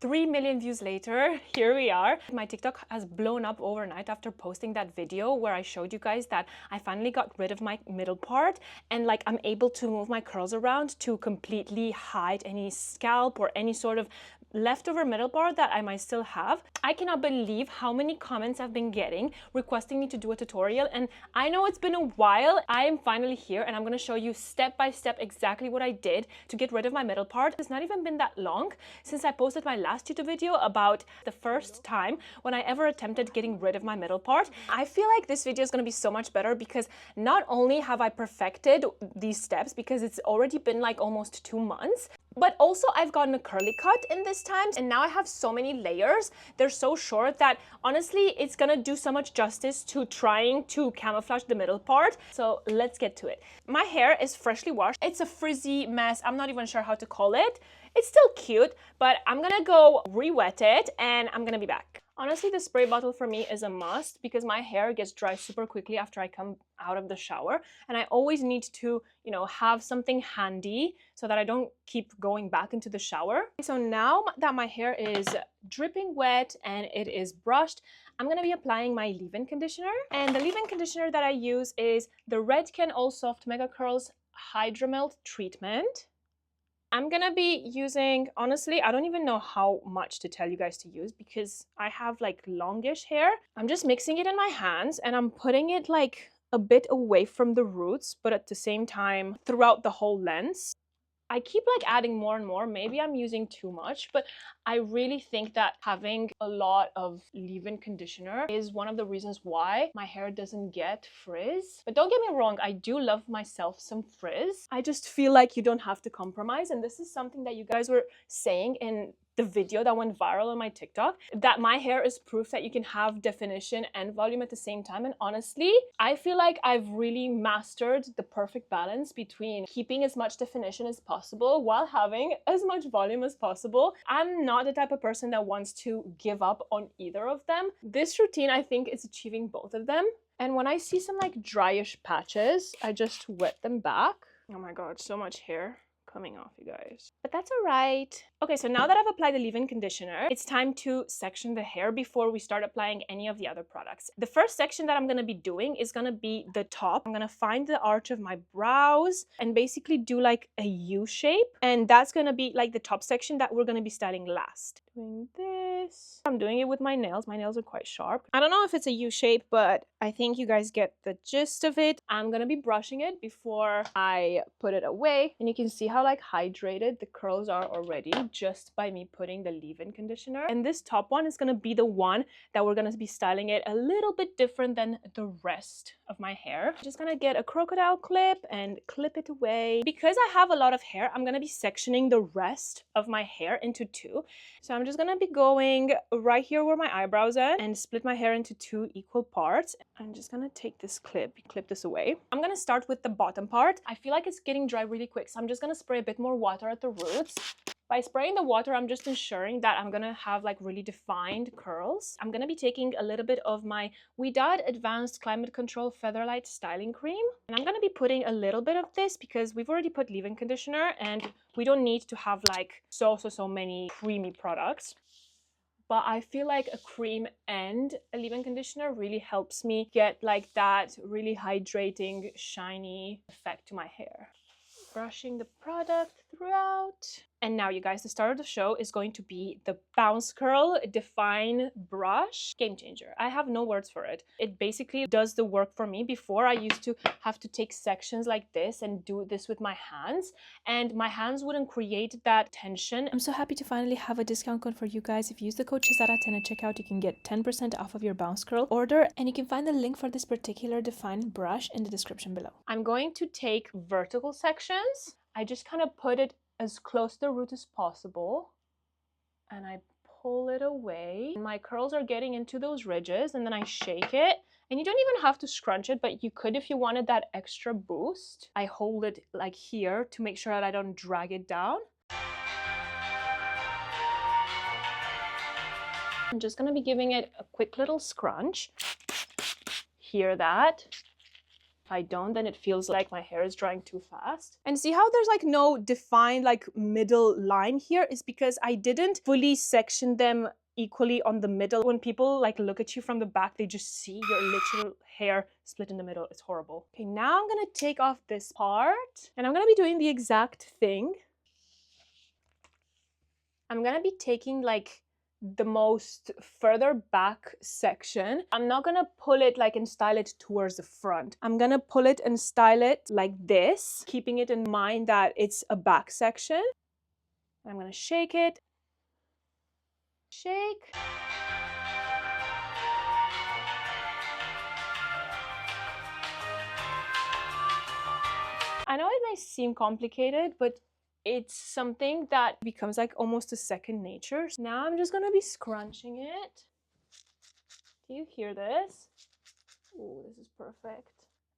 3 million views later, here we are. My TikTok has blown up overnight after posting that video where I showed you guys that I finally got rid of my middle part and like I'm able to move my curls around to completely hide any scalp or any sort of leftover middle part that I might still have. I cannot believe how many comments I've been getting requesting me to do a tutorial, and I know it's been a while. I am finally here and I'm going to show you step by step exactly what I did to get rid of my middle part. It's not even been that long since I posted my last YouTube video about the first time when I ever attempted getting rid of my middle part. I feel like this video is going to be so much better because not only have I perfected these steps because it's already been like almost 2 months, but also I've gotten a curly cut in this time, and now I have so many layers. They're so short that honestly it's gonna do so much justice to trying to camouflage the middle part. So let's get to it. My hair is freshly washed. It's a frizzy mess. I'm not even sure how to call it. It's still cute, but I'm gonna go re-wet it and I'm gonna be back. Honestly, the spray bottle for me is a must because my hair gets dry super quickly after I come out of the shower, and I always need to, have something handy so that I don't keep going back into the shower. So now that my hair is dripping wet and it is brushed, I'm gonna be applying my leave-in conditioner. And the leave-in conditioner that I use is the Redken All Soft Mega Curls Hydra-Melt Treatment. I'm gonna be using, honestly, I don't even know how much to tell you guys to use because I have like longish hair. I'm just mixing it in my hands and I'm putting it like a bit away from the roots, but at the same time throughout the whole length. I keep like adding more and more. Maybe I'm using too much, but I really think that having a lot of leave-in conditioner is one of the reasons why my hair doesn't get frizz. But don't get me wrong, I do love myself some frizz. I just feel like you don't have to compromise, and this is something that you guys were saying in the video that went viral on my TikTok, that my hair is proof that you can have definition and volume at the same time. And honestly, I feel like I've really mastered the perfect balance between keeping as much definition as possible while having as much volume as possible. I'm not the type of person that wants to give up on either of them. This routine, I think, is achieving both of them. And when I see some like dryish patches, I just wet them back. Oh my god, so much hair coming off, you guys, but that's all right. Okay, so now that I've applied the leave-in conditioner, it's time to section the hair before we start applying any of the other products. The first section that I'm going to be doing is going to be the top. I'm going to find the arch of my brows and basically do like a U shape, and that's going to be like the top section that we're going to be styling last. Doing this. I'm doing it with my nails. My nails are quite sharp. I don't know if it's a U shape, but I think you guys get the gist of it. I'm going to be brushing it before I put it away, and you can see how like hydrated the curls are already just by me putting the leave-in conditioner. And this top one is going to be the one that we're going to be styling it a little bit different than the rest of my hair. I'm just going to get a crocodile clip and clip it away. Because I have a lot of hair, I'm going to be sectioning the rest of my hair into two. So I'm just going to be going right here where my eyebrows are and split my hair into 2 equal parts. I'm just going to take this clip this away. I'm going to start with the bottom part. I feel like it's getting dry really quick, so I'm just going to spray a bit more water at the roots. By spraying the water, I'm just ensuring that I'm gonna have like really defined curls. I'm gonna be taking a little bit of my Ouidad Advanced Climate Control Featherlight Styling Cream. And I'm gonna be putting a little bit of this because we've already put leave-in conditioner and we don't need to have like so many creamy products. But I feel like a cream and a leave-in conditioner really helps me get like that really hydrating, shiny effect to my hair. Brushing the product throughout. And now, you guys, the star of the show is going to be the Bounce Curl Define Brush. Game changer. I have no words for it. It basically does the work for me. Before, I used to have to take sections like this and do this with my hands, and my hands wouldn't create that tension. I'm so happy to finally have a discount code for you guys. If you use the code Shazada10 at checkout, you can get 10% off of your Bounce Curl order, and you can find the link for this particular Define brush in the description below. I'm going to take vertical sections. I just kind of put it as close to the root as possible, and I pull it away. My curls are getting into those ridges, and then I shake it. And you don't even have to scrunch it, but you could if you wanted that extra boost. I hold it like here to make sure that I don't drag it down. I'm just gonna be giving it a quick little scrunch. Hear that? If I don't, then it feels like my hair is drying too fast. And see how there's like no defined like middle line here is because I didn't fully section them equally on the middle. When people like look at you from the back, they just see your literal hair split in the middle. It's horrible. Okay, now I'm gonna take off this part and I'm gonna be doing the exact thing. I'm gonna be taking like the most further back section. I'm not gonna pull it like and style it towards the front. I'm gonna pull it and style it like this, keeping it in mind that it's a back section. I'm gonna shake it. Shake. I know it may seem complicated, but it's something that becomes like almost a second nature. Now I'm just gonna be scrunching it. Do you hear this? Oh, this is perfect.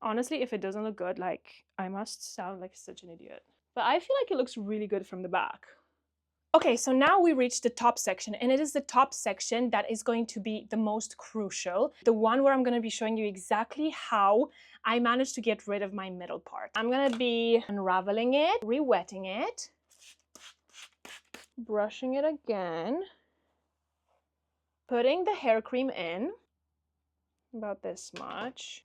Honestly, if it doesn't look good, like I must sound like such an idiot. But I feel like it looks really good from the back. Okay, so now we reached the top section, and it is the top section that is going to be the most crucial. The one where I'm going to be showing you exactly how I managed to get rid of my middle part. I'm going to be unraveling it, re-wetting it, brushing it again, putting the hair cream in, about this much.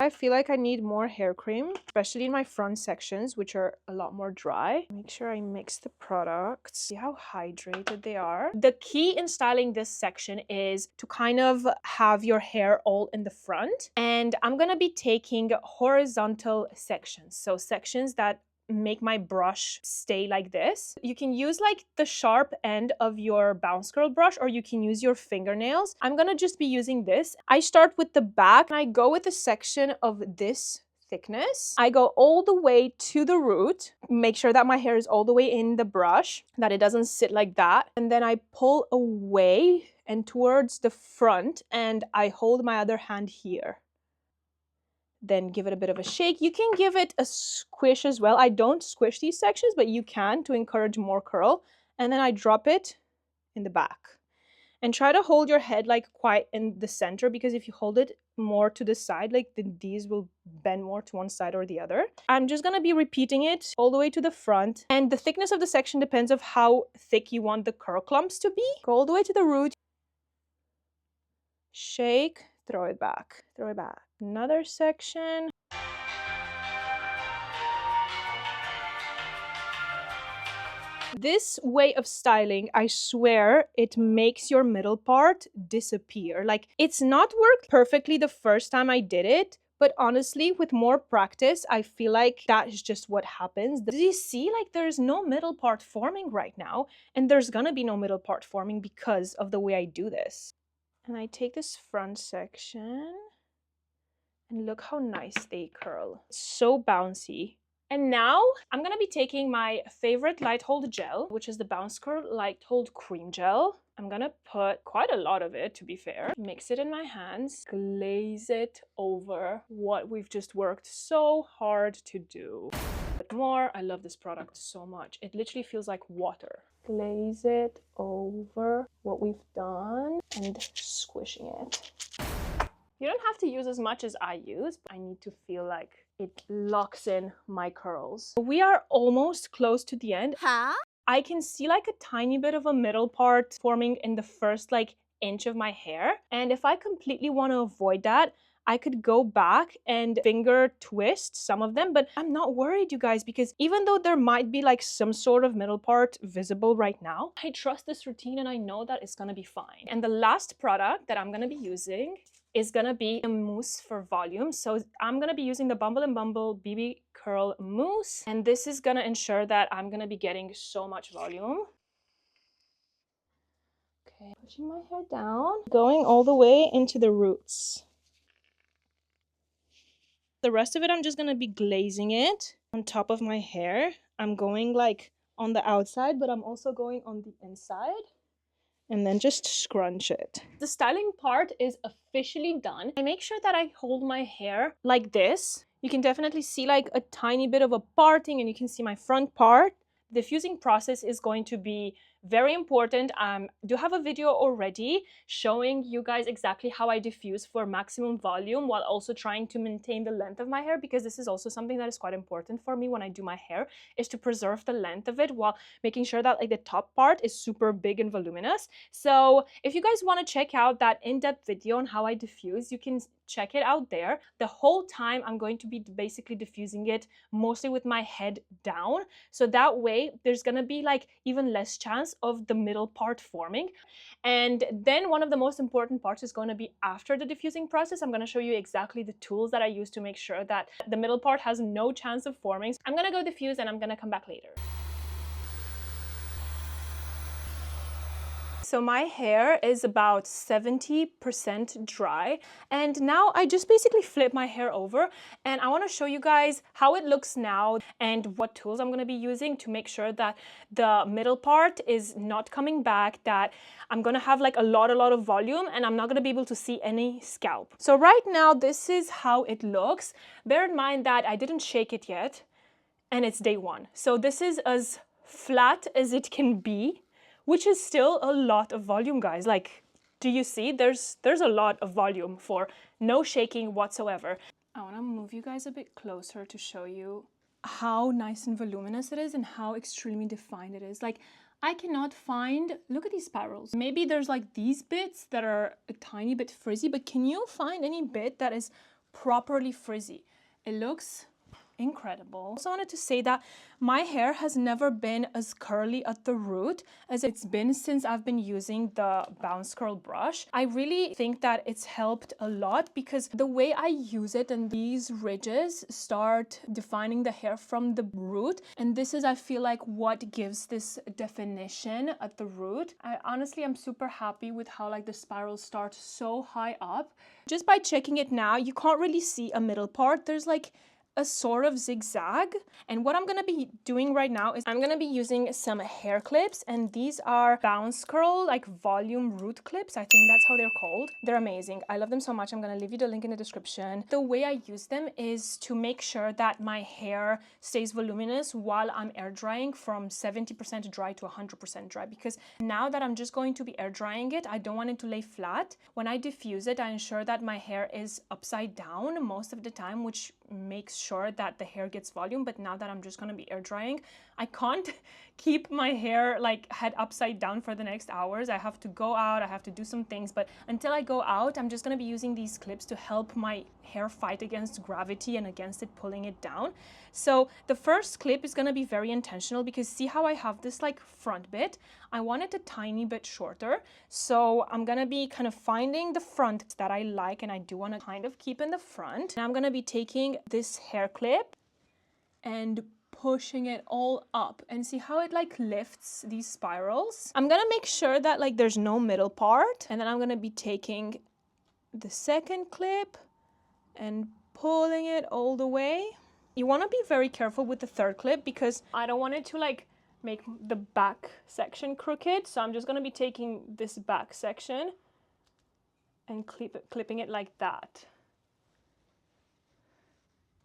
I feel like I need more hair cream, especially in my front sections, which are a lot more dry. Make sure I mix the products. See how hydrated they are. The key in styling this section is to kind of have your hair all in the front. And I'm gonna be taking horizontal sections. So sections that make my brush stay like this. You can use like the sharp end of your bounce curl brush, or you can use your fingernails. I'm gonna just be using this. I start with the back and I go with a section of this thickness. I go all the way to the root, make sure that my hair is all the way in the brush, that it doesn't sit like that. And then I pull away and towards the front, and I hold my other hand here. Then give it a bit of a shake. You can give it a squish as well. I don't squish these sections, but you can to encourage more curl. And then I drop it in the back. And try to hold your head like quite in the center, because if you hold it more to the side, like these will bend more to one side or the other. I'm just gonna be repeating it all the way to the front. And the thickness of the section depends on how thick you want the curl clumps to be. Go all the way to the root. Shake, throw it back, throw it back. Another section. This way of styling, I swear, it makes your middle part disappear. Like, it's not worked perfectly the first time I did it, but honestly, with more practice, I feel like that is just what happens. Do you see? Like, there's no middle part forming right now, and there's gonna be no middle part forming because of the way I do this. And I take this front section, and look how nice they curl. It's so bouncy. And now I'm gonna be taking my favorite light hold gel, which is the Bounce Curl Light Hold Cream Gel. I'm gonna put quite a lot of it, to be fair. Mix it in my hands, glaze it over what we've just worked so hard to do. But more, I love this product so much. It literally feels like water. Glaze it over what we've done and squishing it. You don't have to use as much as I use, but I need to feel like it locks in my curls. We are almost close to the end. Huh? I can see like a tiny bit of a middle part forming in the first like inch of my hair. And if I completely want to avoid that, I could go back and finger twist some of them, but I'm not worried, you guys, because even though there might be like some sort of middle part visible right now, I trust this routine and I know that it's gonna be fine. And the last product that I'm gonna be using is gonna be a mousse for volume. So I'm gonna be using the Bumble and Bumble BB Curl Mousse, and this is gonna ensure that I'm gonna be getting so much volume. Okay, pushing my hair down, going all the way into the roots. The rest of it, I'm just gonna be glazing it on top of my hair. I'm going like on the outside, but I'm also going on the inside. And then just scrunch it. The styling part is officially done. I make sure that I hold my hair like this. You can definitely see like a tiny bit of a parting, and you can see my front part. The diffusing process is going to be Very important. Do have a video already showing you guys exactly how I diffuse for maximum volume while also trying to maintain the length of my hair, because this is also something that is quite important for me when I do my hair, is to preserve the length of it while making sure that like the top part is super big and voluminous. So if you guys want to check out that in-depth video on how I diffuse, you can check it out there. The whole time I'm going to be basically diffusing it mostly with my head down, so that way there's gonna be like even less chance of the middle part forming. And then one of the most important parts is going to be after the diffusing process. I'm going to show you exactly the tools that I use to make sure that the middle part has no chance of forming. I'm going to go diffuse and I'm going to come back later. So my hair is about 70% dry, and now I just basically flip my hair over and I want to show you guys how it looks now and what tools I'm going to be using to make sure that the middle part is not coming back, that I'm going to have like a lot of volume and I'm not going to be able to see any scalp. So right now this is how it looks. Bear in mind that I didn't shake it yet and it's day one. So this is as flat as it can be, which is still a lot of volume, guys. Like, do you see? There's a lot of volume for no shaking whatsoever. I want to move you guys a bit closer to show you how nice and voluminous it is and how extremely defined it is. Like, I cannot find, look at these spirals. Maybe there's like these bits that are a tiny bit frizzy, but can you find any bit that is properly frizzy? It looks incredible. I also wanted to say that my hair has never been as curly at the root as it's been since I've been using the bounce curl brush. I really think that it's helped a lot because the way I use it and these ridges start defining the hair from the root, and this is, I feel like, what gives this definition at the root. I honestly am super happy with how like the spirals start so high up. Just by checking it now, you can't really see a middle part. There's like a sort of zigzag, and what I'm gonna be doing right now is I'm gonna be using some hair clips, and these are bounce curl like volume root clips. I think that's how they're called. They're amazing. I love them so much. I'm gonna leave you the link in the description. The way I use them is to make sure that my hair stays voluminous while I'm air drying from 70% dry to 100% dry, because now that I'm just going to be air drying it, I don't want it to lay flat. When I diffuse it, I ensure that my hair is upside down most of the time, which makes sure that the hair gets volume. But now that I'm just going to be air drying, I can't keep my hair like head upside down for the next hours. I have to go out, I have to do some things, but until I go out, I'm just going to be using these clips to help my hair fight against gravity and against it pulling it down. So the first clip is going to be very intentional, because see how I have this like front bit? I want it a tiny bit shorter, so I'm going to be kind of finding the front that I like and I do want to kind of keep in the front. And I'm going to be taking this hair clip and pushing it all up, and see how it like lifts these spirals. I'm gonna make sure that like there's no middle part, and then I'm gonna be taking the second clip and pulling it all the way. You want to be very careful with the third clip because I don't want it to like make the back section crooked, so I'm just gonna be taking this back section and clipping it like that.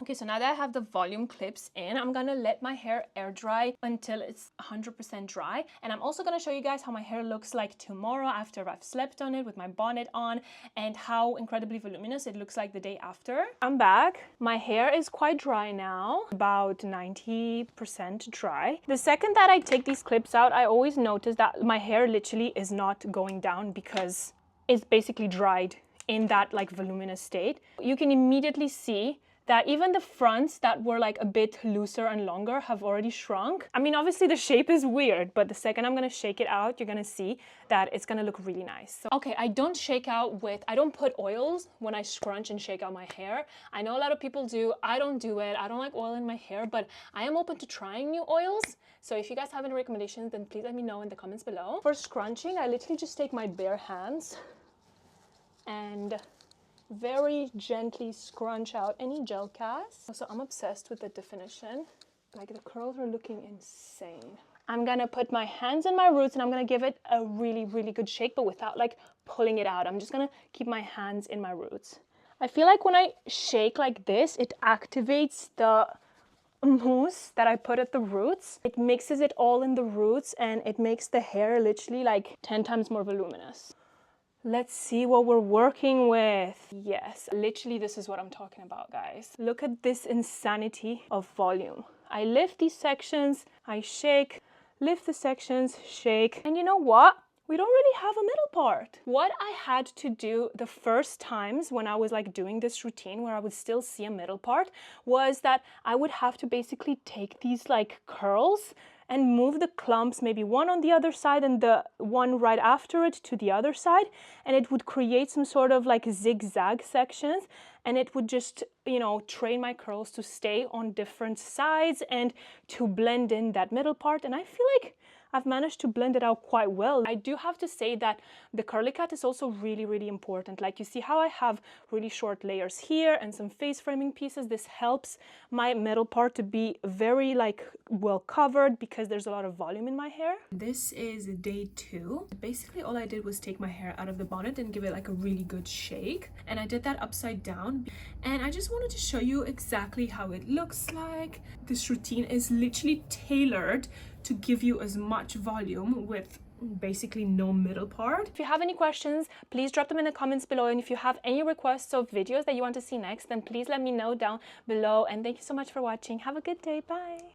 Okay, so now that I have the volume clips in, I'm gonna let my hair air dry until it's 100% dry. And I'm also gonna show you guys how my hair looks like tomorrow after I've slept on it with my bonnet on, and how incredibly voluminous it looks like the day after. I'm back. My hair is quite dry now, about 90% dry. The second that I take these clips out, I always notice that my hair literally is not going down because it's basically dried in that like voluminous state. You can immediately see that even the fronts that were like a bit looser and longer have already shrunk. I mean, obviously the shape is weird, but the second I'm gonna shake it out, you're gonna see that it's gonna look really nice. So, okay, I don't put oils when I scrunch and shake out my hair. I know a lot of people do. I don't do it. I don't like oil in my hair, but I am open to trying new oils. So if you guys have any recommendations, then please let me know in the comments below. For scrunching, I literally just take my bare hands and very gently scrunch out any gel cast. So I'm obsessed with the definition. Like, the curls are looking insane. I'm gonna put my hands in my roots and I'm gonna give it a really, really good shake, but without like pulling it out. I'm just gonna keep my hands in my roots. I feel like when I shake like this, it activates the mousse that I put at the roots. It mixes it all in the roots and it makes the hair literally like 10 times more voluminous. Let's see what we're working with. Yes, literally this is what I'm talking about, guys. Look at this insanity of volume. I lift these sections, I shake, lift the sections, shake, and you know what? We don't really have a middle part. What I had to do the first times when I was like doing this routine where I would still see a middle part was that I would have to basically take these like curls and move the clumps, maybe one on the other side and the one right after it to the other side, and it would create some sort of like zigzag sections, and it would just, you know, train my curls to stay on different sides and to blend in that middle part. And I feel like I've managed to blend it out quite well. I do have to say that the curly cut is also really, really important. Like you see how I have really short layers here and some face framing pieces. This helps my middle part to be very like well covered because there's a lot of volume in my hair. This is day 2. Basically all I did was take my hair out of the bonnet and give it like a really good shake. And I did that upside down. And I just wanted to show you exactly how it looks like. This routine is literally tailored to give you as much volume with basically no middle part. If you have any questions, please drop them in the comments below, and if you have any requests of videos that you want to see next, then please let me know down below. And thank you so much for watching. Have a good day. Bye.